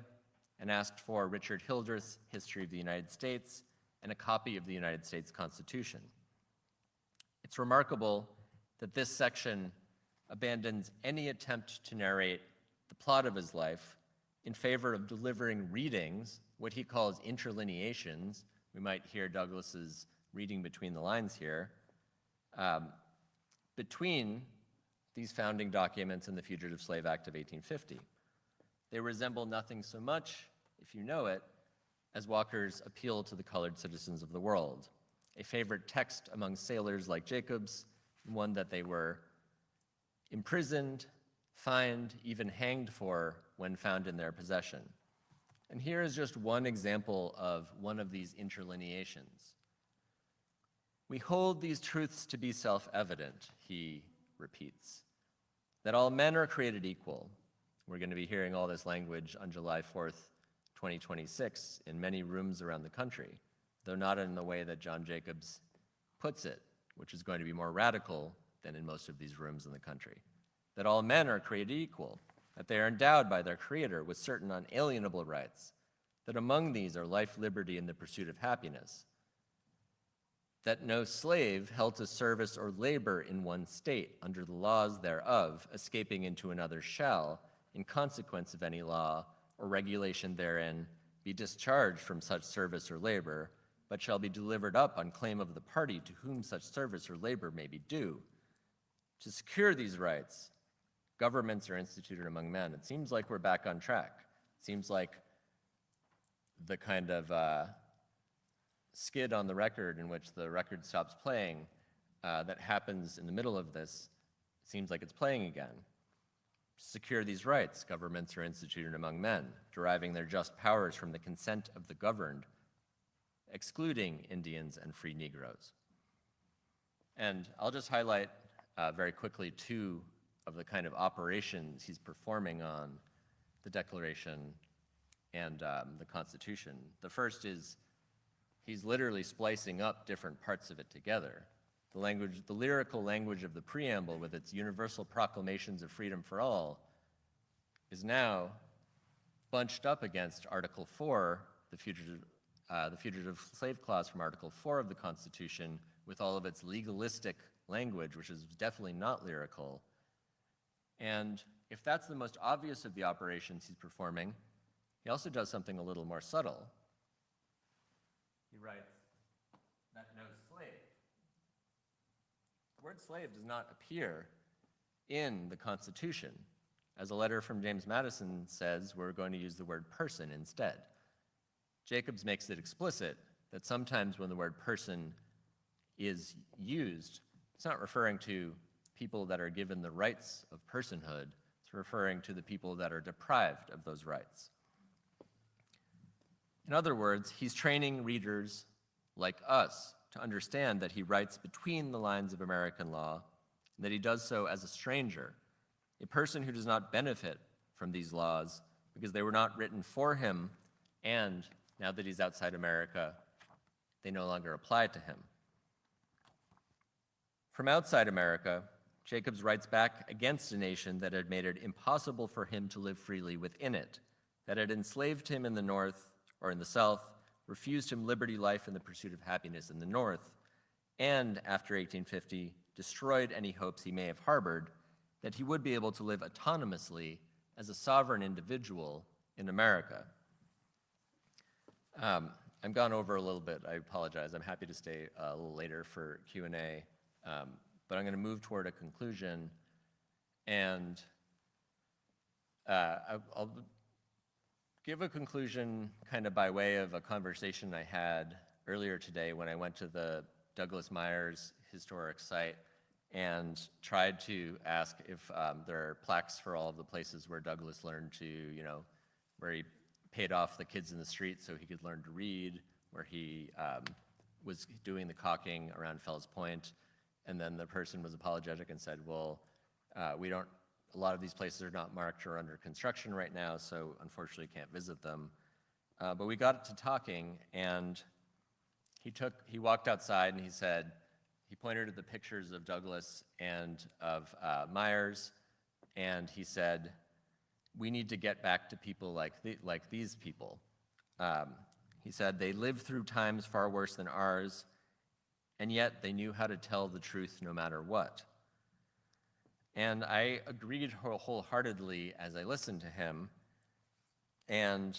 Speaker 2: and asked for Richard Hildreth's History of the United States and a copy of the United States Constitution. It's remarkable that this section abandons any attempt to narrate the plot of his life in favor of delivering readings, what he calls interlineations. We might hear Douglas's reading between the lines here, between these founding documents and the Fugitive Slave Act of 1850. They resemble nothing so much, if you know it, as Walker's appeal to the colored citizens of the world, a favorite text among sailors like Jacobs, one that they were imprisoned, fined, even hanged for when found in their possession. And here is just one example of one of these interlineations. We hold these truths to be self-evident, he repeats, that all men are created equal. We're going to be hearing all this language on July 4th, 2026 in many rooms around the country, though not in the way that John Jacobs puts it, which is going to be more radical than in most of these rooms in the country. That all men are created equal, that they are endowed by their Creator with certain unalienable rights, that among these are life, liberty, and the pursuit of happiness, that no slave held to service or labor in one state under the laws thereof, escaping into another shall, in consequence of any law or regulation therein, be discharged from such service or labor, but shall be delivered up on claim of the party to whom such service or labor may be due. To secure these rights, governments are instituted among men. It seems like we're back on track. It seems like the kind of skid on the record in which the record stops playing that happens in the middle of this seems like it's playing again. To secure these rights, governments are instituted among men, deriving their just powers from the consent of the governed, excluding Indians and free Negroes. And I'll just highlight very quickly two of the kind of operations he's performing on the Declaration and the Constitution. The first is he's literally splicing up different parts of it together. The lyrical language of the preamble with its universal proclamations of freedom for all is now bunched up against Article 4, the fugitive slave clause from Article 4 of the Constitution, with all of its legalistic language, which is definitely not lyrical. And if that's the most obvious of the operations he's performing, he also does something a little more subtle. he writes that no slave. The word slave does not appear in the Constitution. As a letter from James Madison says, we're going to use the word person instead. Jacobs makes it explicit that sometimes when the word person is used, it's not referring to people that are given the rights of personhood, it's referring to the people that are deprived of those rights. In other words, he's training readers like us to understand that he writes between the lines of American law, and that he does so as a stranger, a person who does not benefit from these laws because they were not written for him, and now that he's outside America, they no longer apply to him. From outside America, Jacobs writes back against a nation that had made it impossible for him to live freely within it, that had enslaved him in the North or in the South, refused him liberty, life, and the pursuit of happiness in the North, and after 1850, destroyed any hopes he may have harbored that he would be able to live autonomously as a sovereign individual in America. I'm gone over a little bit, I apologize. I'm happy to stay a little later for Q&A, but I'm gonna move toward a conclusion, and I'll give a conclusion kind of by way of a conversation I had earlier today when I went to the Douglas Myers Historic Site and tried to ask if there are plaques for all of the places where Douglas learned to, where he paid off the kids in the street so he could learn to read, where he was doing the caulking around Fells Point, and then the person was apologetic and said, well, a lot of these places are not marked or under construction right now, so unfortunately can't visit them. But we got to talking, and he walked outside and he said, he pointed at the pictures of Douglas and of Myers, and he said, we need to get back to people like these people. He said, they lived through times far worse than ours, and yet they knew how to tell the truth no matter what. And I agreed wholeheartedly as I listened to him, and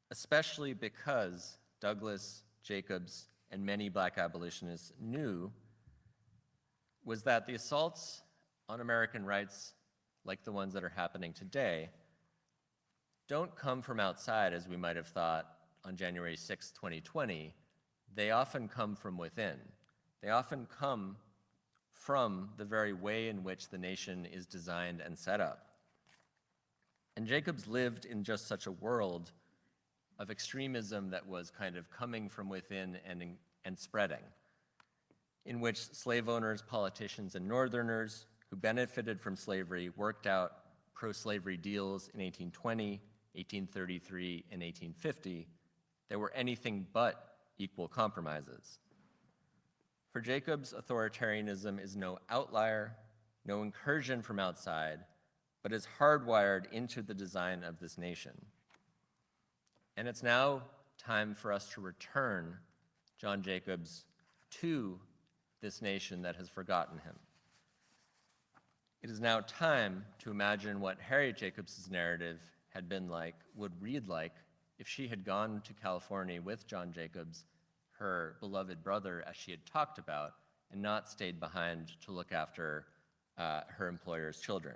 Speaker 2: especially because Douglas, Jacobs, and many Black abolitionists knew was that the assaults on American rights, like the ones that are happening today, don't come from outside as we might have thought on January 6, 2020. They often come from within. They often come from the very way in which the nation is designed and set up. And Jacobs lived in just such a world of extremism that was kind of coming from within and spreading, in which slave owners, politicians, and Northerners who benefited from slavery worked out pro-slavery deals in 1820, 1833, and 1850 that were anything but equal compromises. For Jacobs, authoritarianism is no outlier, no incursion from outside, but is hardwired into the design of this nation. And it's now time for us to return John Jacobs to this nation that has forgotten him. It is now time to imagine what Harriet Jacobs' narrative had been like, would read like, if she had gone to California with John Jacobs, her beloved brother, as she had talked about, and not stayed behind to look after her employer's children.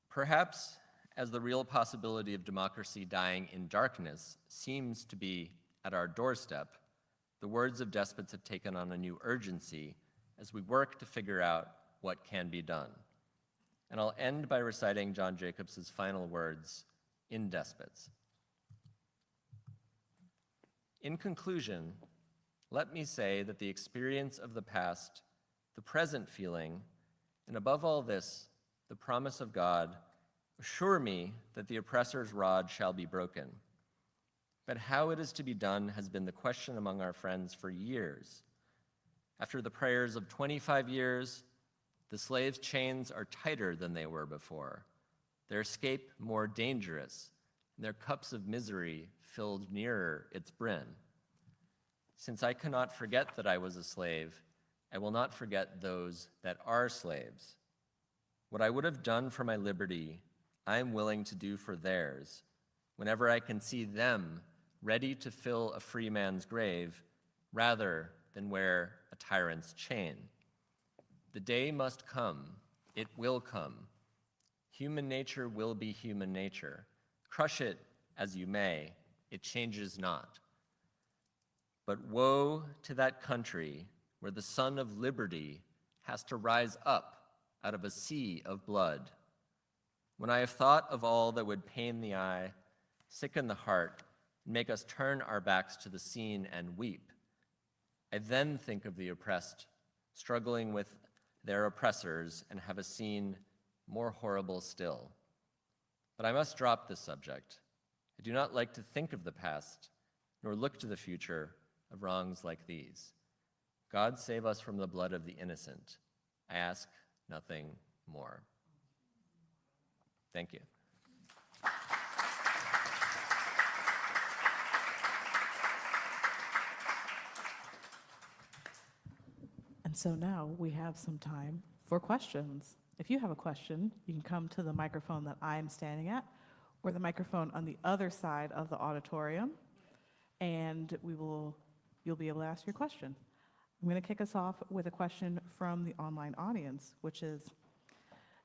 Speaker 2: Perhaps as the real possibility of democracy dying in darkness seems to be at our doorstep, the words of despots have taken on a new urgency as we work to figure out what can be done. And I'll end by reciting John Jacobs' final words in Despots. In conclusion, let me say that the experience of the past, the present feeling, and above all this, the promise of God, assure me that the oppressor's rod shall be broken. But how it is to be done has been the question among our friends for years. After the prayers of 25 years, the slaves' chains are tighter than they were before, their escape more dangerous, and their cups of misery filled nearer its brim. Since I cannot forget that I was a slave, I will not forget those that are slaves. What I would have done for my liberty, I am willing to do for theirs, whenever I can see them ready to fill a free man's grave rather than wear a tyrant's chain. The day must come, it will come. Human nature will be human nature. Crush it as you may, it changes not. But woe to that country where the son of liberty has to rise up out of a sea of blood. When I have thought of all that would pain the eye, sicken the heart, and make us turn our backs to the scene and weep, I then think of the oppressed struggling with their oppressors and have a scene more horrible still. But I must drop this subject. I do not like to think of the past, nor look to the future of wrongs like these. God save us from the blood of the innocent. I ask nothing more. Thank you.
Speaker 1: And so now we have some time for questions. If you have a question, you can come to the microphone that I'm standing at, or the microphone on the other side of the auditorium, and you'll be able to ask your question. I'm going to kick us off with a question from the online audience, which is,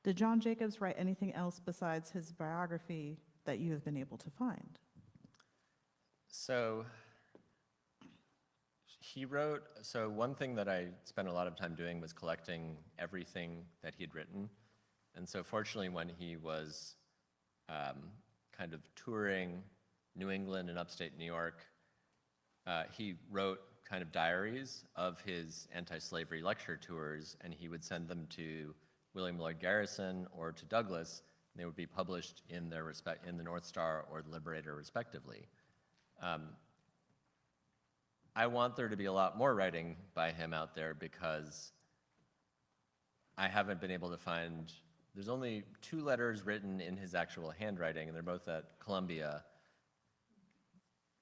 Speaker 1: did John Jacobs write anything else besides his biography that you have been able to find?
Speaker 2: So one thing that I spent a lot of time doing was collecting everything that he'd written. And so fortunately, when he was kind of touring New England and upstate New York, he wrote kind of diaries of his anti-slavery lecture tours, and he would send them to William Lloyd Garrison or to Douglas, and they would be published in the North Star or the Liberator, respectively. I want there to be a lot more writing by him out there because I haven't been able to find, there's only 2 letters written in his actual handwriting, and they're both at Columbia.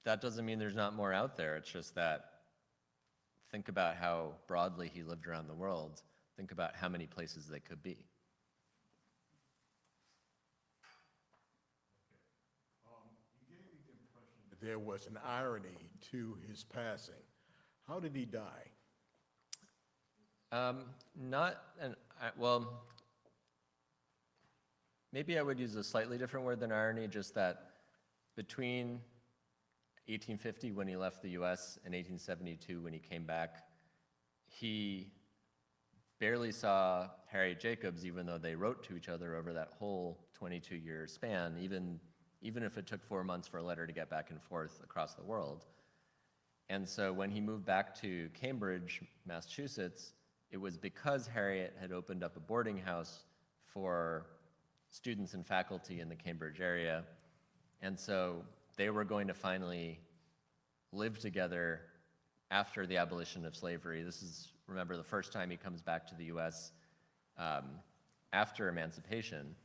Speaker 2: That doesn't mean there's not more out there. It's just that think about how broadly he lived around the world. Think about how many places they could be.
Speaker 3: You gave me the impression that there was an irony to his passing. How did he die?
Speaker 2: Well, maybe I would use a slightly different word than irony, just that between 1850 when he left the US and 1872 when he came back, he barely saw Harriet Jacobs, even though they wrote to each other over that whole 22-year span, even if it took 4 months for a letter to get back and forth across the world. And so when he moved back to Cambridge, Massachusetts, it was because Harriet had opened up a boarding house for students and faculty in the Cambridge area. And so they were going to finally live together after the abolition of slavery. This is, remember, the first time he comes back to the US after emancipation.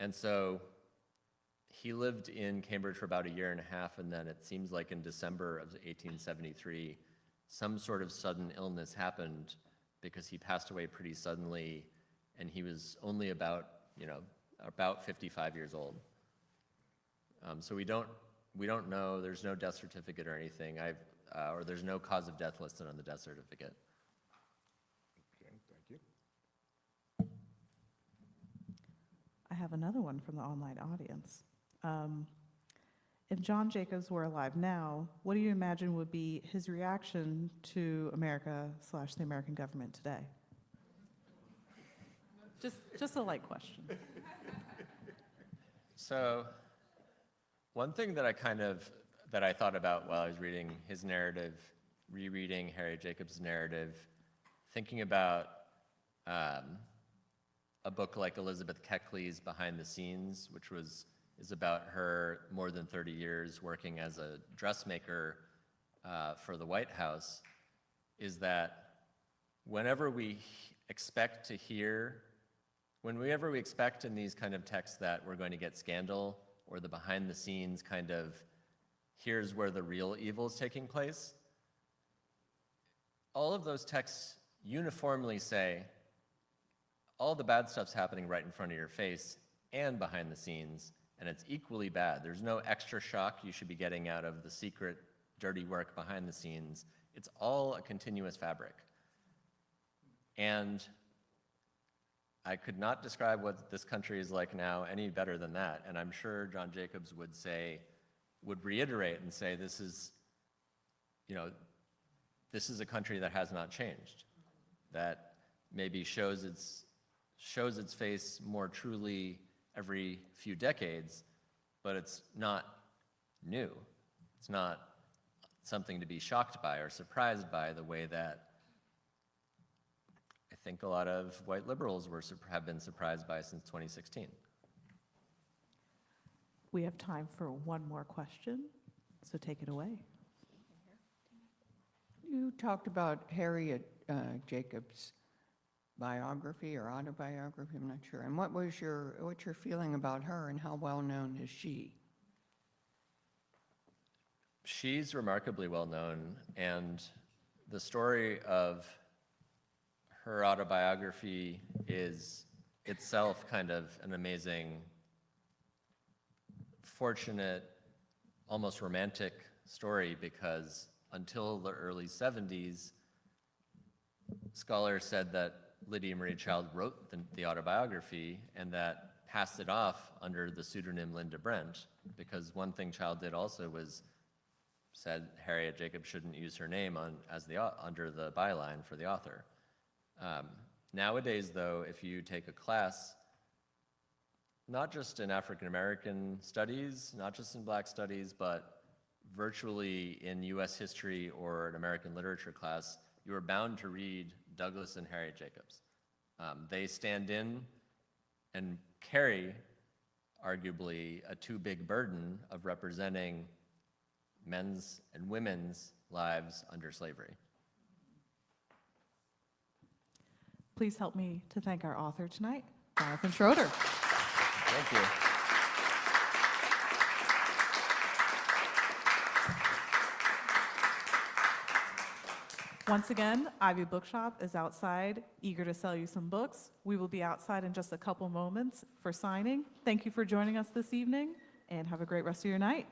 Speaker 2: And so he lived in Cambridge for about 1.5 years, and then it seems like in December of 1873, some sort of sudden illness happened because he passed away pretty suddenly, and he was only about 55 years old. So we don't know. There's no death certificate or anything. Or there's no cause of death listed on the death certificate.
Speaker 3: Okay, thank you.
Speaker 1: I have another one from the online audience. If John Jacobs were alive now, what do you imagine would be his reaction to America / the American government today? Just a light question.
Speaker 2: So one thing that I thought about while I was reading his narrative, rereading Harriet Jacobs' narrative, thinking about a book like Elizabeth Keckley's Behind the Scenes, which is about her more than 30 years working as a dressmaker for the White House, is that whenever we expect in these kind of texts that we're going to get scandal or the behind the scenes kind of, here's where the real evil is taking place, all of those texts uniformly say all the bad stuff's happening right in front of your face and behind the scenes, and it's equally bad. There's no extra shock you should be getting out of the secret, dirty work behind the scenes. It's all a continuous fabric. And I could not describe what this country is like now any better than that, and I'm sure John Jacobs would reiterate and say this is, this is a country that has not changed, that maybe shows its face more truly every few decades, but it's not new. It's not something to be shocked by or surprised by the way that I think a lot of white liberals have been surprised by since 2016.
Speaker 4: We have time for one more question, so take it away.
Speaker 5: You talked about Harriet Jacobs' biography or autobiography, I'm not sure. And what's your feeling about her and how well known is she?
Speaker 2: She's remarkably well known, and the story of her autobiography is itself kind of an amazing, fortunate, almost romantic story, because until the early 70s, scholars said that Lydia Marie Child wrote the autobiography and that passed it off under the pseudonym Linda Brent, because one thing Child did also was said Harriet Jacobs shouldn't use her name under the byline for the author. Nowadays, though, if you take a class, not just in African American studies, not just in Black studies, but virtually in US history or an American literature class, you are bound to read Douglass and Harriet Jacobs. They stand in and carry, arguably, a too big burden of representing men's and women's lives under slavery.
Speaker 4: Please help me to thank our author tonight, Jonathan Schroeder.
Speaker 2: Thank you.
Speaker 4: Once again, Ivy Bookshop is outside, eager to sell you some books. We will be outside in just a couple moments for signing. Thank you for joining us this evening, and have a great rest of your night.